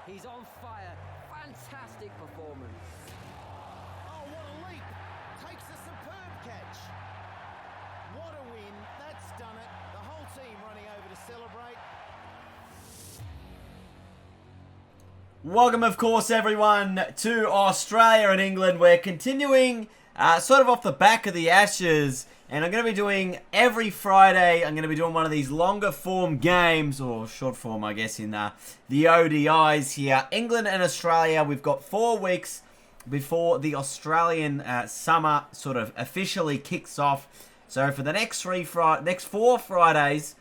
He's on fire. Fantastic performance. Oh, what a leap. Takes a superb catch. What a win. That's done it. The whole team running over to celebrate. Welcome, of course, everyone, to Australia and England. We're continuing sort of off the back of the Ashes. And I'm going to be doing every Friday, I'm going to be doing one of these longer form games, or short form, I guess, in the ODIs here. England and Australia, we've got 4 weeks before the Australian summer sort of officially kicks off. So for the next 4 Fridays,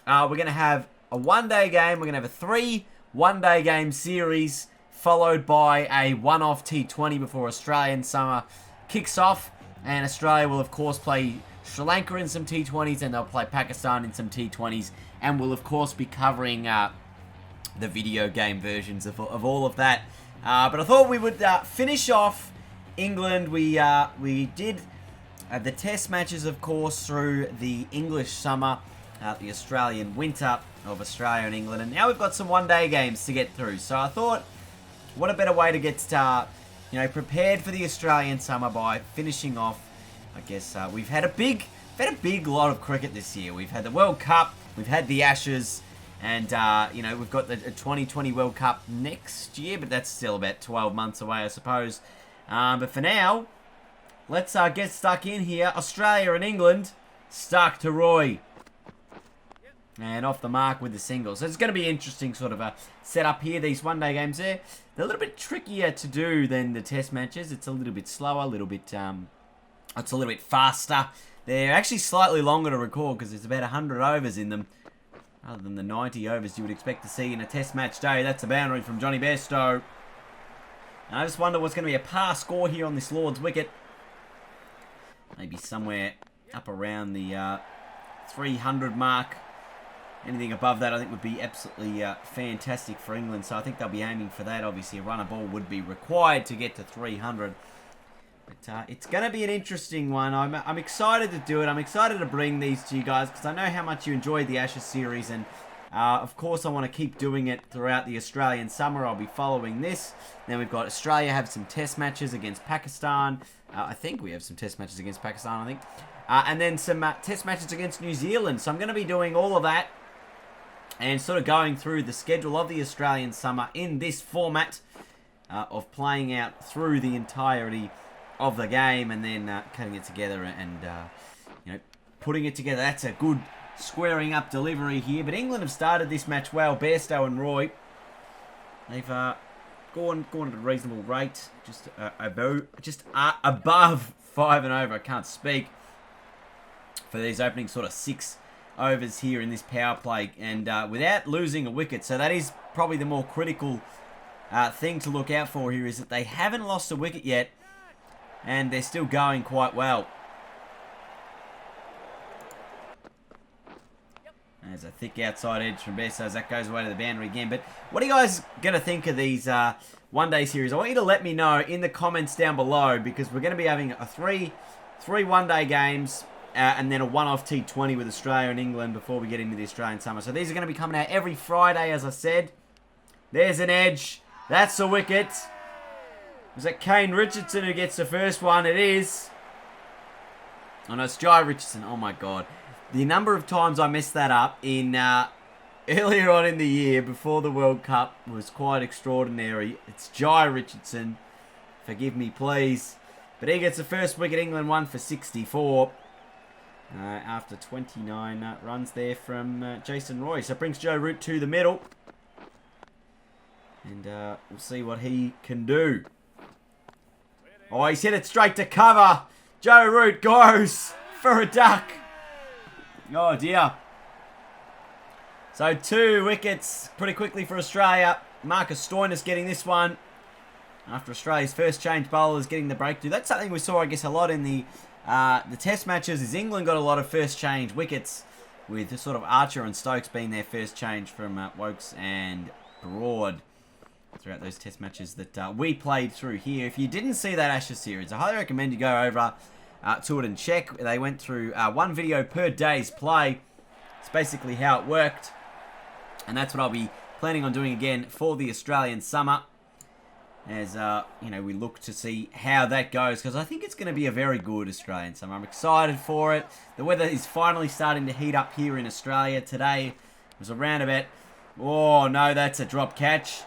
we're going to have a one-day game. We're going to have a 3 one-day game series, followed by a one-off T20 before Australian summer kicks off. And Australia will, of course, play Sri Lanka in some T20s, and they'll play Pakistan in some T20s. And we'll, of course, be covering the video game versions of all of that. But I thought we would finish off England. We did the test matches, of course, through the English summer, the Australian winter of Australia and England. And now we've got some one-day games to get through. So I thought, what a better way to get prepared for the Australian summer by finishing off. I guess we've had a big lot of cricket this year. We've had the World Cup, we've had the Ashes, and we've got the 2020 World Cup next year, but that's still about 12 months away, I suppose. But for now, let's get stuck in here. Australia and England, stuck to Roy. And off the mark with the singles. So it's going to be interesting sort of a setup here. These one-day games they're a little bit trickier to do than the test matches. It's a little bit slower, it's a little bit faster. They're actually slightly longer to record because there's about 100 overs in them, rather than the 90 overs you would expect to see in a test match day. That's a boundary from Johnny Bairstow. And I just wonder what's going to be a par score here on this Lord's wicket. Maybe somewhere up around the 300 mark. Anything above that, I think, would be absolutely fantastic for England. So I think they'll be aiming for that. Obviously, a runner ball would be required to get to 300. But it's going to be an interesting one. I'm excited to do it. I'm excited to bring these to you guys because I know how much you enjoyed the Ashes series. And, of course, I want to keep doing it throughout the Australian summer. I'll be following this. Then we've got Australia have some test matches against Pakistan. I think we have some test matches against Pakistan, I think. And then some test matches against New Zealand. So I'm going to be doing all of that. And sort of going through the schedule of the Australian summer in this format of playing out through the entirety of the game and then cutting it together and putting it together. That's a good squaring up delivery here. But England have started this match well. Bairstow and Roy, they've gone at a reasonable rate, just above 5 and over. I can't speak for these opening sort of 6 overs here in this power play, and without losing a wicket. So that is probably the more critical thing to look out for here, is that they haven't lost a wicket yet, and they're still going quite well. There's a thick outside edge from Bairstow as that goes away to the boundary again. But what are you guys going to think of these one-day series? I want you to let me know in the comments down below, because we're going to be having a three one-day games, and then a one-off T20 with Australia and England before we get into the Australian summer. So these are going to be coming out every Friday, as I said. There's an edge. That's a wicket. Was it Kane Richardson who gets the first one? It is. Oh no, it's Jai Richardson. Oh my God. The number of times I messed that up in earlier on in the year before the World Cup was quite extraordinary. It's Jai Richardson. Forgive me, please. But he gets the first wicket. England won for 64. After 29 runs there from Jason Roy. So it brings Joe Root to the middle. And we'll see what he can do. Oh, he's hit it straight to cover. Joe Root goes for a duck. Oh, dear. So 2 wickets pretty quickly for Australia. Marcus Stoinis getting this one. After Australia's first change bowlers getting the breakthrough. That's something we saw, I guess, a lot in the test matches, is England got a lot of first change wickets, with sort of Archer and Stokes being their first change from Wokes and Broad throughout those test matches that we played through here. If you didn't see that Ashes series, I highly recommend you go over to it and check. They went through 1 video per day's play. It's basically how it worked, and that's what I'll be planning on doing again for the Australian summer. As, we look to see how that goes. Because I think it's going to be a very good Australian summer. I'm excited for it. The weather is finally starting to heat up here in Australia. Today it was around about... Oh, no, that's a drop catch.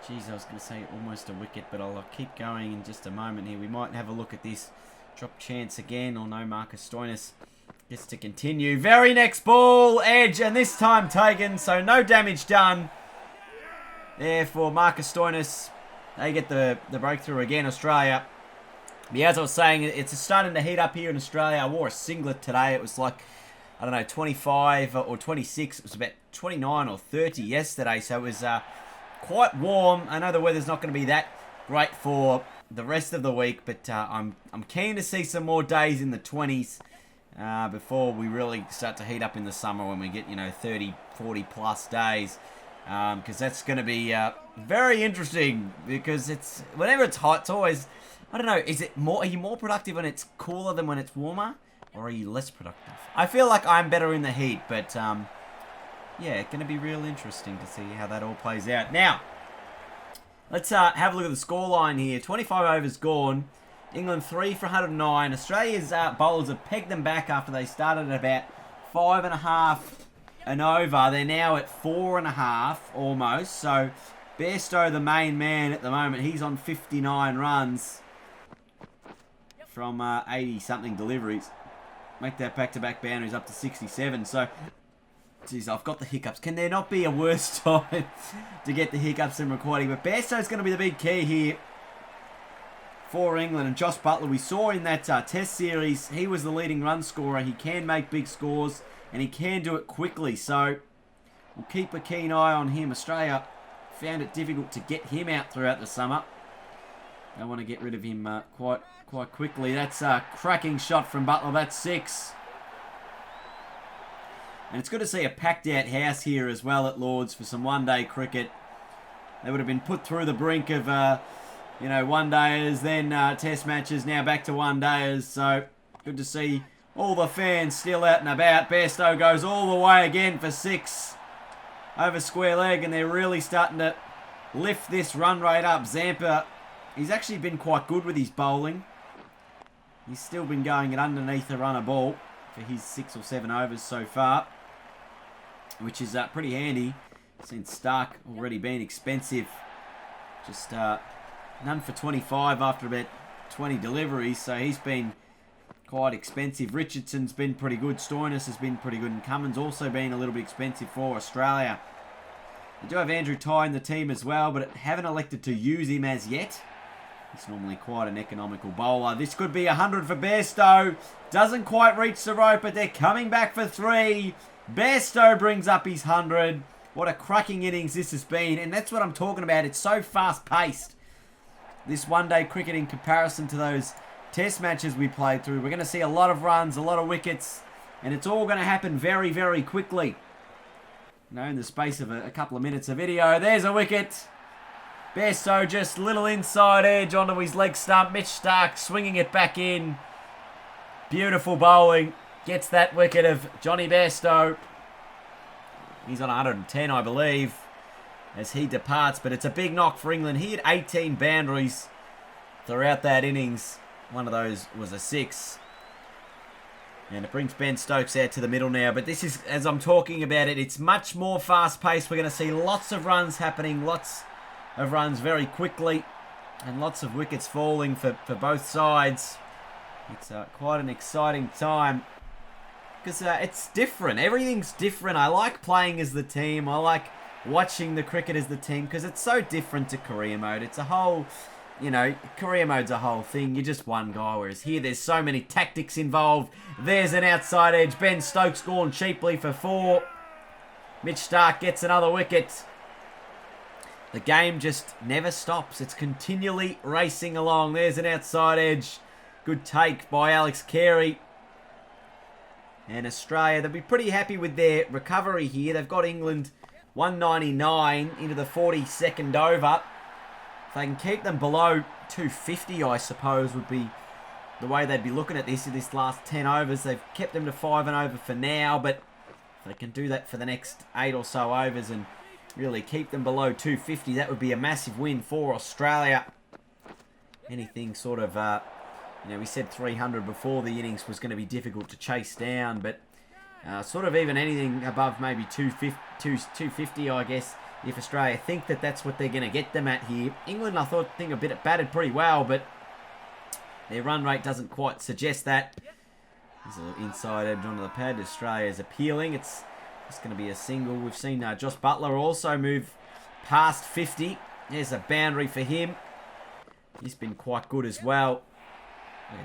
Jeez, I was going to say almost a wicket, but I'll keep going in just a moment here. We might have a look at this drop chance again. Or no, Marcus Stoinis gets to continue. Very next ball, edge, and this time taken, so no damage done. There for Marcus Stoinis. They get the breakthrough again, Australia. But as I was saying, it's starting to heat up here in Australia. I wore a singlet today. It was like, I don't know, 25 or 26. It was about 29 or 30 yesterday, so it was quite warm. I know the weather's not going to be that great for the rest of the week, but I'm keen to see some more days in the 20s before we really start to heat up in the summer when we get, 30, 40 plus days. Because that's going to be very interesting, because whenever it's hot, it's always, I don't know, are you more productive when it's cooler than when it's warmer, or are you less productive? I feel like I'm better in the heat, but yeah, it's going to be real interesting to see how that all plays out. Now, let's have a look at the scoreline here. 25 overs gone. England 3 for 109. Australia's bowlers have pegged them back after they started at about 5.5 and over. They're now at 4.5 almost. So Bairstow, the main man at the moment, he's on 59 runs from 80-something deliveries. Make that back-to-back boundaries up to 67. So, geez, I've got the hiccups. Can there not be a worse time to get the hiccups than recording? But Bairstow's going to be the big key here for England. And Josh Butler, we saw in that test series, he was the leading run scorer. He can make big scores, and he can do it quickly. So we'll keep a keen eye on him. Australia found it difficult to get him out throughout the summer. They want to get rid of him quite quickly. That's a cracking shot from Butler. That's 6. And it's good to see a packed-out house here as well at Lord's for some one-day cricket. They would have been put through the brink of, one-dayers, then test matches, now back to one-dayers. So, good to see all the fans still out and about. Bairstow goes all the way again for 6 over square leg, and they're really starting to lift this run rate up. Zampa, he's actually been quite good with his bowling. He's still been going at underneath a run a ball for his 6 or 7 overs so far, which is pretty handy since Stark already been expensive. Just none for 25 after about 20 deliveries, so he's been quite expensive. Richardson's been pretty good. Stoinis has been pretty good, and Cummins also been a little bit expensive for Australia. They do have Andrew Tye in the team as well, but haven't elected to use him as yet. He's normally quite an economical bowler. This could be 100 for Bairstow. Doesn't quite reach the rope, but they're coming back for 3. Bairstow brings up his 100. What a cracking innings this has been. And that's what I'm talking about. It's so fast-paced. This one-day cricket in comparison to those test matches we played through. We're going to see a lot of runs, a lot of wickets. And it's all going to happen very, very quickly. In the space of a couple of minutes of video. There's a wicket. Bairstow just little inside edge onto his leg stump. Mitch Stark swinging it back in. Beautiful bowling. Gets that wicket of Johnny Bairstow. He's on 110, I believe, as he departs. But it's a big knock for England. He had 18 boundaries throughout that innings. One of those was a 6. And it brings Ben Stokes out to the middle now. But this is, as I'm talking about it, it's much more fast-paced. We're going to see lots of runs happening. Lots of runs very quickly. And lots of wickets falling for both sides. It's quite an exciting time. Because it's different. Everything's different. I like playing as the team. I like watching the cricket as the team. Because it's so different to career mode. It's a whole... career mode's a whole thing. You're just one guy, whereas here there's so many tactics involved. There's an outside edge. Ben Stokes gone cheaply for 4. Mitch Stark gets another wicket. The game just never stops. It's continually racing along. There's an outside edge. Good take by Alex Carey. And Australia, they'll be pretty happy with their recovery here. They've got England 199 into the 42nd over. If they can keep them below 250, I suppose, would be the way they'd be looking at this in this last 10 overs. They've kept them to 5 and over for now, but if they can do that for the next 8 or so overs and really keep them below 250. That would be a massive win for Australia. Anything sort of, we said 300 before the innings was going to be difficult to chase down, but sort of even anything above maybe 250, I guess, if Australia think that that's what they're going to get them at here. England, I think a bit batted pretty well, but their run rate doesn't quite suggest that. There's a little inside edge onto the pad. Australia's appealing. It's going to be a single. We've seen Josh Buttler also move past 50. There's a boundary for him. He's been quite good as well.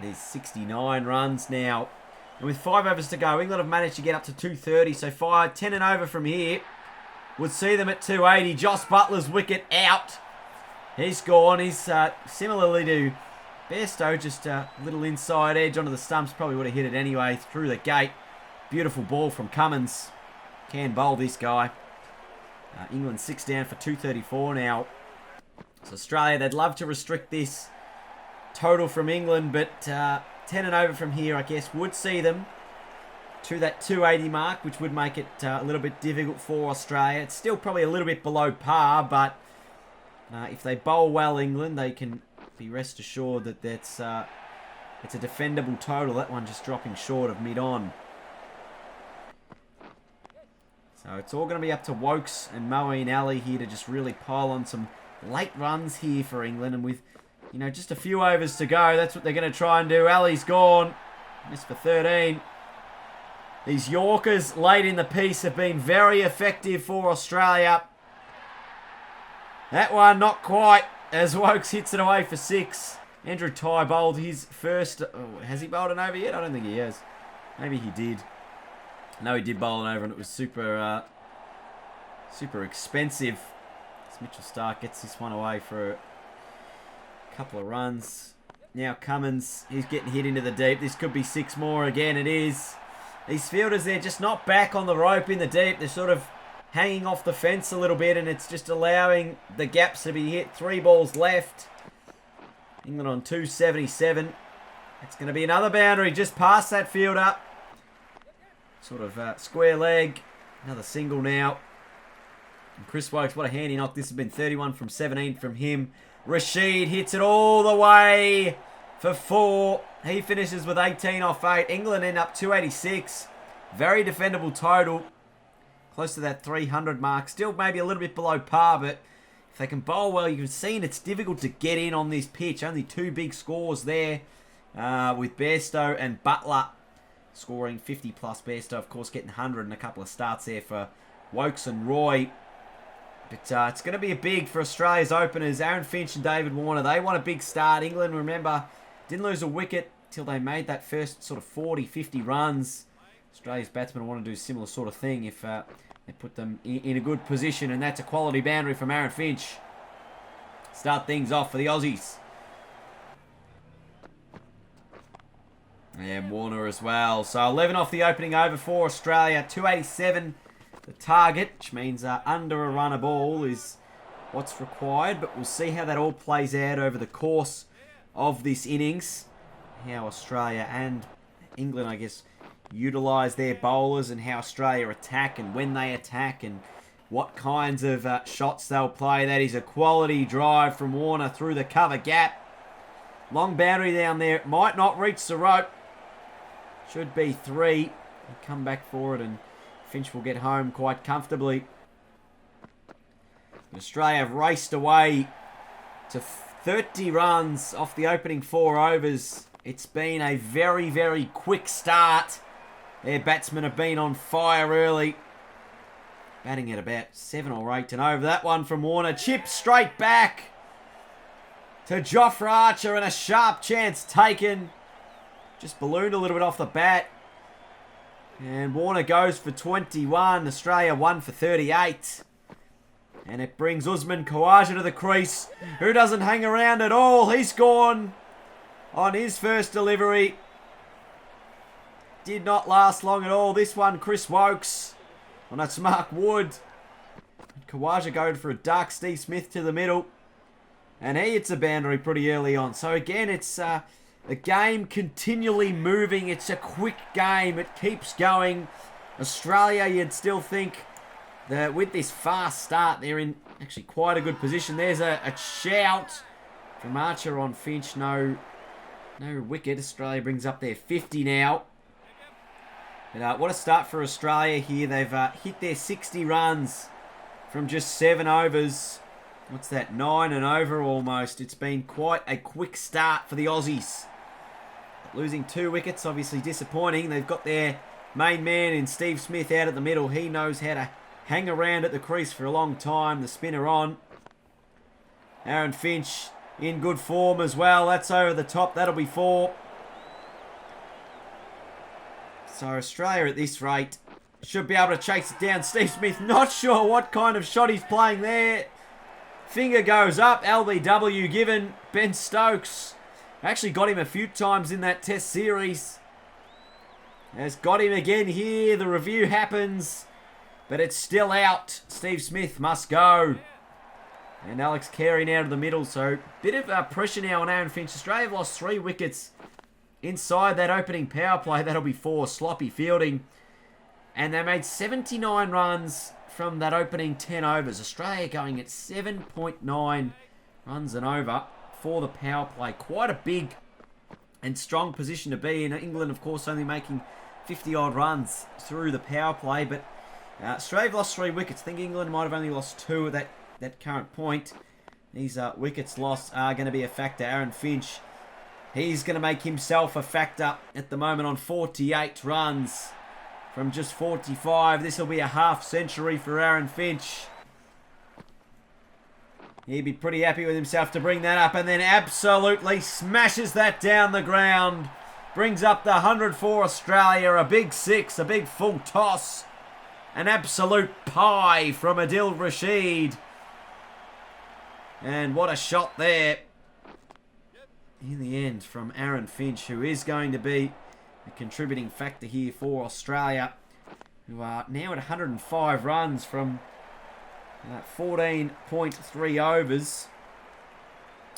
There's 69 runs now. And with 5 overs to go, England have managed to get up to 230. So 10 and over from here would see them at 280. Josh Buttler's wicket out. He's gone. He's similarly to Bairstow, just a little inside edge onto the stumps. Probably would have hit it anyway through the gate. Beautiful ball from Cummins. Can bowl this guy. England 6 down for 234 now. So Australia, they'd love to restrict this total from England, but 10 and over from here, I guess, would see them to that 280 mark, which would make it a little bit difficult for Australia. It's still probably a little bit below par, but if they bowl well, England, they can be rest assured that it's a defendable total. That one just dropping short of mid-on. So it's all going to be up to Wokes and Moeen Ali here to just really pile on some late runs here for England. And with, just a few overs to go, that's what they're going to try and do. Ali's gone. Missed for 13. These Yorkers late in the piece have been very effective for Australia. That one, not quite, as Wokes hits it away for 6. Andrew Tye bowled his first... Oh, has he bowled an over yet? I don't think he has. Maybe he did. No, he did bowl an over, and it was super expensive. As Mitchell Stark gets this one away for a couple of runs. Now Cummins, he's getting hit into the deep. This could be 6 more again. It is. These fielders, they're just not back on the rope in the deep. They're sort of hanging off the fence a little bit, and it's just allowing the gaps to be hit. 3 balls left. England on 277. It's going to be another boundary just past that fielder. Sort of square leg. Another single now. And Chris Wokes, what a handy knock. This has been 31 from 17 from him. Rashid hits it all the way for 4. He finishes with 18 off 8. England end up 286. Very defendable total. Close to that 300 mark. Still maybe a little bit below par, but if they can bowl well, you can see it's difficult to get in on this pitch. Only 2 big scores there with Bairstow and Buttler scoring 50 plus. Bairstow, of course, getting 100 and a couple of starts there for Wokes and Roy. But it's going to be a big for Australia's openers. Aaron Finch and David Warner, they want a big start. England, remember, didn't lose a wicket till they made that first sort of 40, 50 runs. Australia's batsmen want to do a similar sort of thing if they put them in a good position. And that's a quality boundary from Aaron Finch. Start things off for the Aussies. And Warner as well. So 11 off the opening over for Australia. 287 the target, which means under a run a ball is what's required. But we'll see how that all plays out over the course of this innings. How Australia and England, I guess, utilise their bowlers and how Australia attack and when they attack and what kinds of shots they'll play. That is a quality drive from Warner through the cover gap. Long boundary down there. It might not reach the rope. Should be 3. He'll come back for it and Finch will get home quite comfortably. Australia have raced away to 30 runs off the opening 4 overs. It's been a very, very quick start. Their batsmen have been on fire early. Batting at about 7 or 8 and over. That one from Warner. Chip straight back to Jofra Archer and a sharp chance taken. Just ballooned a little bit off the bat. And Warner goes for 21. Australia 1 for 38. And it brings Usman Khawaja to the crease, who doesn't hang around at all. He's gone on his first delivery. Did not last long at all. This one, Chris Wokes. Well, that's Mark Wood. Khawaja going for a dark Steve Smith to the middle. And he hits a boundary pretty early on. So again, it's the game continually moving. It's a quick game. It keeps going. Australia, you'd still think, with this fast start, they're in actually quite a good position. There's a shout from Archer on Finch. No wicket. Australia brings up their 50 now. But what a start for Australia here. They've hit their 60 runs from just 7 overs. What's that? 9 and over almost. It's been quite a quick start for the Aussies. Losing 2 wickets, obviously disappointing. They've got their main man in Steve Smith out at the middle. He knows how to hang around at the crease for a long time. The spinner on. Aaron Finch in good form as well. That's over the top. That'll be 4. So Australia at this rate should be able to chase it down. Steve Smith, not sure what kind of shot he's playing there. Finger goes up. LBW given. Ben Stokes actually got him a few times in that test series. Has got him again here. The review happens, but it's still out. Steve Smith must go. And Alex Carey now to the middle. So bit of pressure now on Aaron Finch. Australia have lost 3 wickets inside that opening power play. That'll be 4. Sloppy fielding. And they made 79 runs from that opening 10 overs. Australia going at 7.9 runs and over for the power play. Quite a big and strong position to be in. England, of course, only making 50-odd runs through the power play. But Australia have lost 3 wickets. I think England might have only lost 2 at that current point. These wickets lost are going to be a factor. Aaron Finch, he's going to make himself a factor at the moment on 48 runs from just 45. This will be a half century for Aaron Finch. He'd be pretty happy with himself to bring that up, and then absolutely smashes that down the ground. Brings up the 100 for Australia. A big 6, a big full toss. An absolute pie from Adil Rashid. And what a shot there in the end from Aaron Finch, who is going to be a contributing factor here for Australia, who are now at 105 runs from 14.3 overs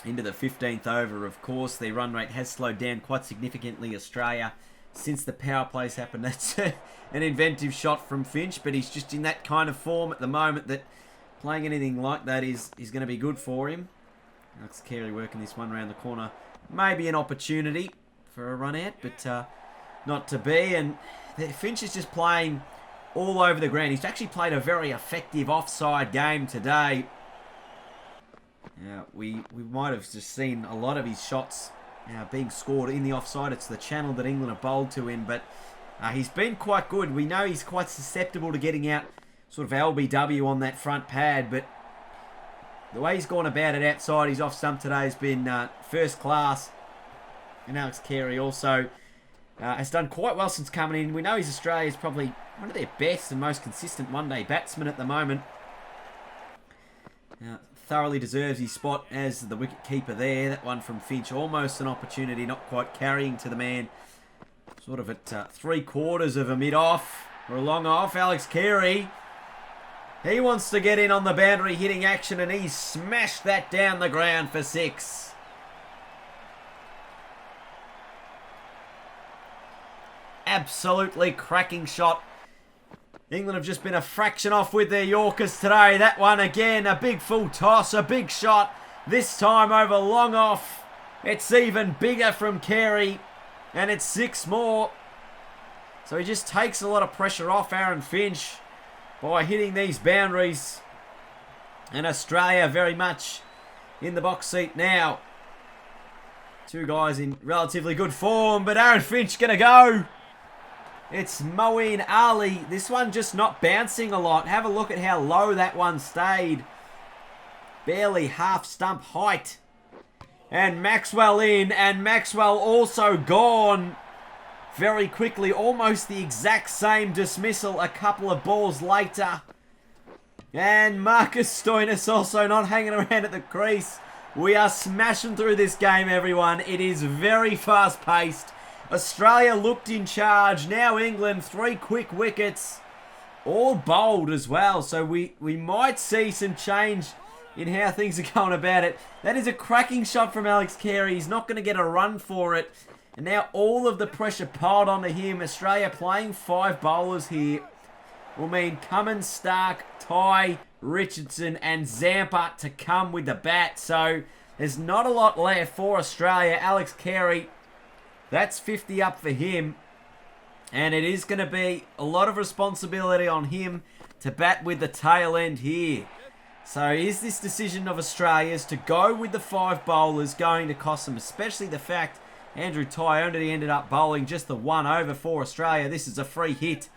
into the 15th over. Of course, their run rate has slowed down quite significantly, Australia, since the power plays happened. That's an inventive shot from Finch, but he's just in that kind of form at the moment that playing anything like that is going to be good for him. Alex Carey working this one around the corner. Maybe an opportunity for a run out, but not to be. And Finch is just playing all over the ground. He's actually played a very effective offside game today. We might have just seen a lot of his shots being scored in the offside. It's the channel that England have bowled to him, but he's been quite good. We know he's quite susceptible to getting out sort of LBW on that front pad, but the way he's gone about it outside his off stump today has been first class. And Alex Carey also has done quite well since coming in. We know he's Australia's probably one of their best and most consistent one-day batsmen at the moment. Thoroughly deserves his spot as the wicket keeper there. That one from Finch, almost an opportunity, not quite carrying to the man. Sort of at 3/4 of a mid-off or a long off. Alex Carey, he wants to get in on the boundary hitting action, and he's smashed that down the ground for 6. Absolutely cracking shot. England have just been a fraction off with their Yorkers today. That one again, a big full toss, a big shot. This time over long off. It's even bigger from Carey, and it's 6 more. So he just takes a lot of pressure off Aaron Finch by hitting these boundaries. And Australia very much in the box seat now. 2 guys in relatively good form, but Aaron Finch going to go. It's Moeen Ali. This one just not bouncing a lot. Have a look at how low that one stayed. Barely half stump height. And Maxwell in, and Maxwell also gone very quickly. Almost the exact same dismissal a couple of balls later. And Marcus Stoinis also not hanging around at the crease. We are smashing through this game, everyone. It is very fast-paced. Australia looked in charge. Now England, 3 quick wickets. All bowled as well. So we might see some change in how things are going about it. That is a cracking shot from Alex Carey. He's not going to get a run for it. And now all of the pressure piled onto him. Australia playing 5 bowlers here. will mean Cummins, Stark, Ty, Richardson and Zampa to come with the bat. So there's not a lot left for Australia. Alex Carey, that's 50 up for him. And it is going to be a lot of responsibility on him to bat with the tail end here. So is this decision of Australia's to go with the 5 bowlers going to cost them, especially the fact Andrew Ty only ended up bowling just the 1 over for Australia. This is a free hit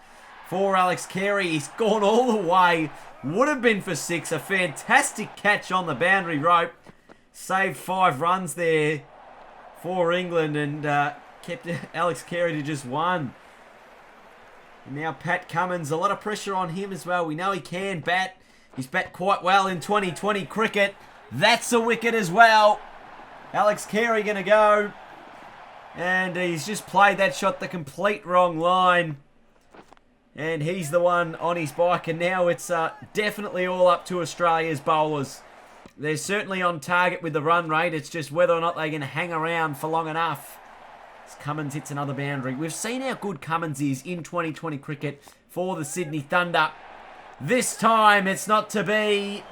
for Alex Carey. He's gone all the way. Would have been for 6. A fantastic catch on the boundary rope. Saved 5 runs there for England and kept Alex Carey to just 1. And now Pat Cummins, a lot of pressure on him as well. We know he can bat. He's bat quite well in 2020 cricket. That's a wicket as well. Alex Carey going to go. And he's just played that shot the complete wrong line. And he's the one on his bike. And now it's definitely all up to Australia's bowlers. They're certainly on target with the run rate. It's just whether or not they can hang around for long enough. As Cummins hits another boundary. We've seen how good Cummins is in 2020 cricket for the Sydney Thunder. This time it's not to be.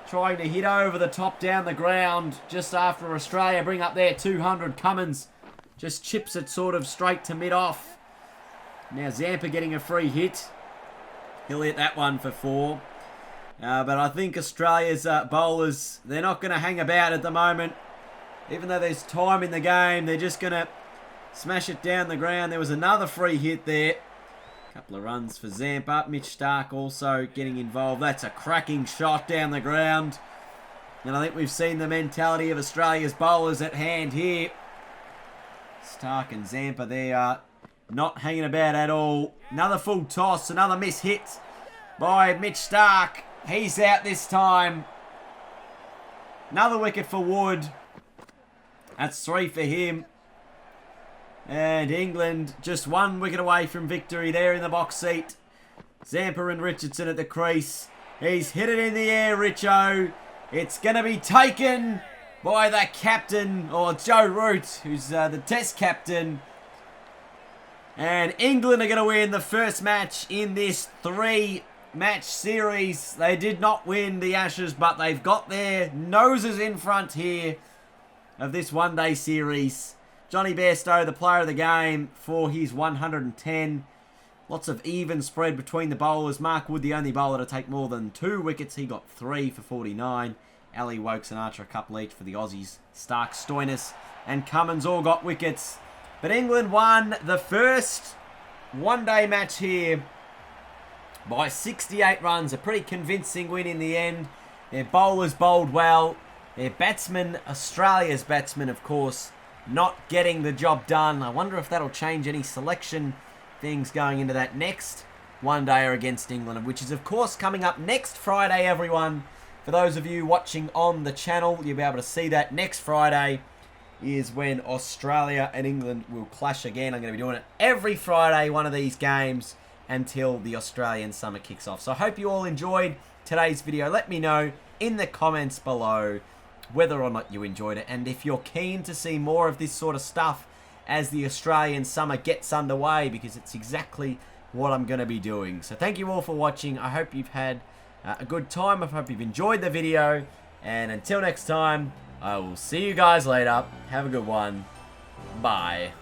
Trying to hit over the top down the ground just after Australia bring up their 200. Cummins just chips it sort of straight to mid-off. Now Zampa getting a free hit. He'll hit that one for 4. But I think Australia's bowlers, they're not going to hang about at the moment. Even though there's time in the game, they're just going to smash it down the ground. There was another free hit there. Couple of runs for Zampa. Mitch Stark also getting involved. That's a cracking shot down the ground. And I think we've seen the mentality of Australia's bowlers at hand here. Stark and Zampa, they are not hanging about at all. Another full toss. Another miss hit by Mitch Stark. He's out this time. Another wicket for Wood. That's 3 for him. And England just 1 wicket away from victory there in the box seat. Zampa and Richardson at the crease. He's hit it in the air, Richo. It's going to be taken by the captain, or Joe Root, who's the test captain. And England are going to win the first match in this 3-match series. They did not win the Ashes, but they've got their noses in front here of this one-day series. Johnny Bairstow, the player of the game, for his 110. Lots of even spread between the bowlers. Mark Wood, the only bowler to take more than 2 wickets. He got 3 for 49. Ali, Wokes and Archer, a couple each for the Aussies. Stark, Stoinis and Cummins all got wickets. But England won the first one-day match here by 68 runs. A pretty convincing win in the end. Their bowlers bowled well. Their batsmen, Australia's batsmen, of course, not getting the job done. I wonder if that'll change any selection things going into that next one-dayer against England, which is, of course, coming up next Friday, everyone. For those of you watching on the channel, you'll be able to see that next Friday is when Australia and England will clash again. I'm going to be doing it every Friday, one of these games, until the Australian summer kicks off. So I hope you all enjoyed today's video. Let me know in the comments below whether or not you enjoyed it, and if you're keen to see more of this sort of stuff as the Australian summer gets underway, because it's exactly what I'm going to be doing. So thank you all for watching. I hope you've had a good time. I hope you've enjoyed the video, and until next time, I will see you guys later. Have a good one. Bye.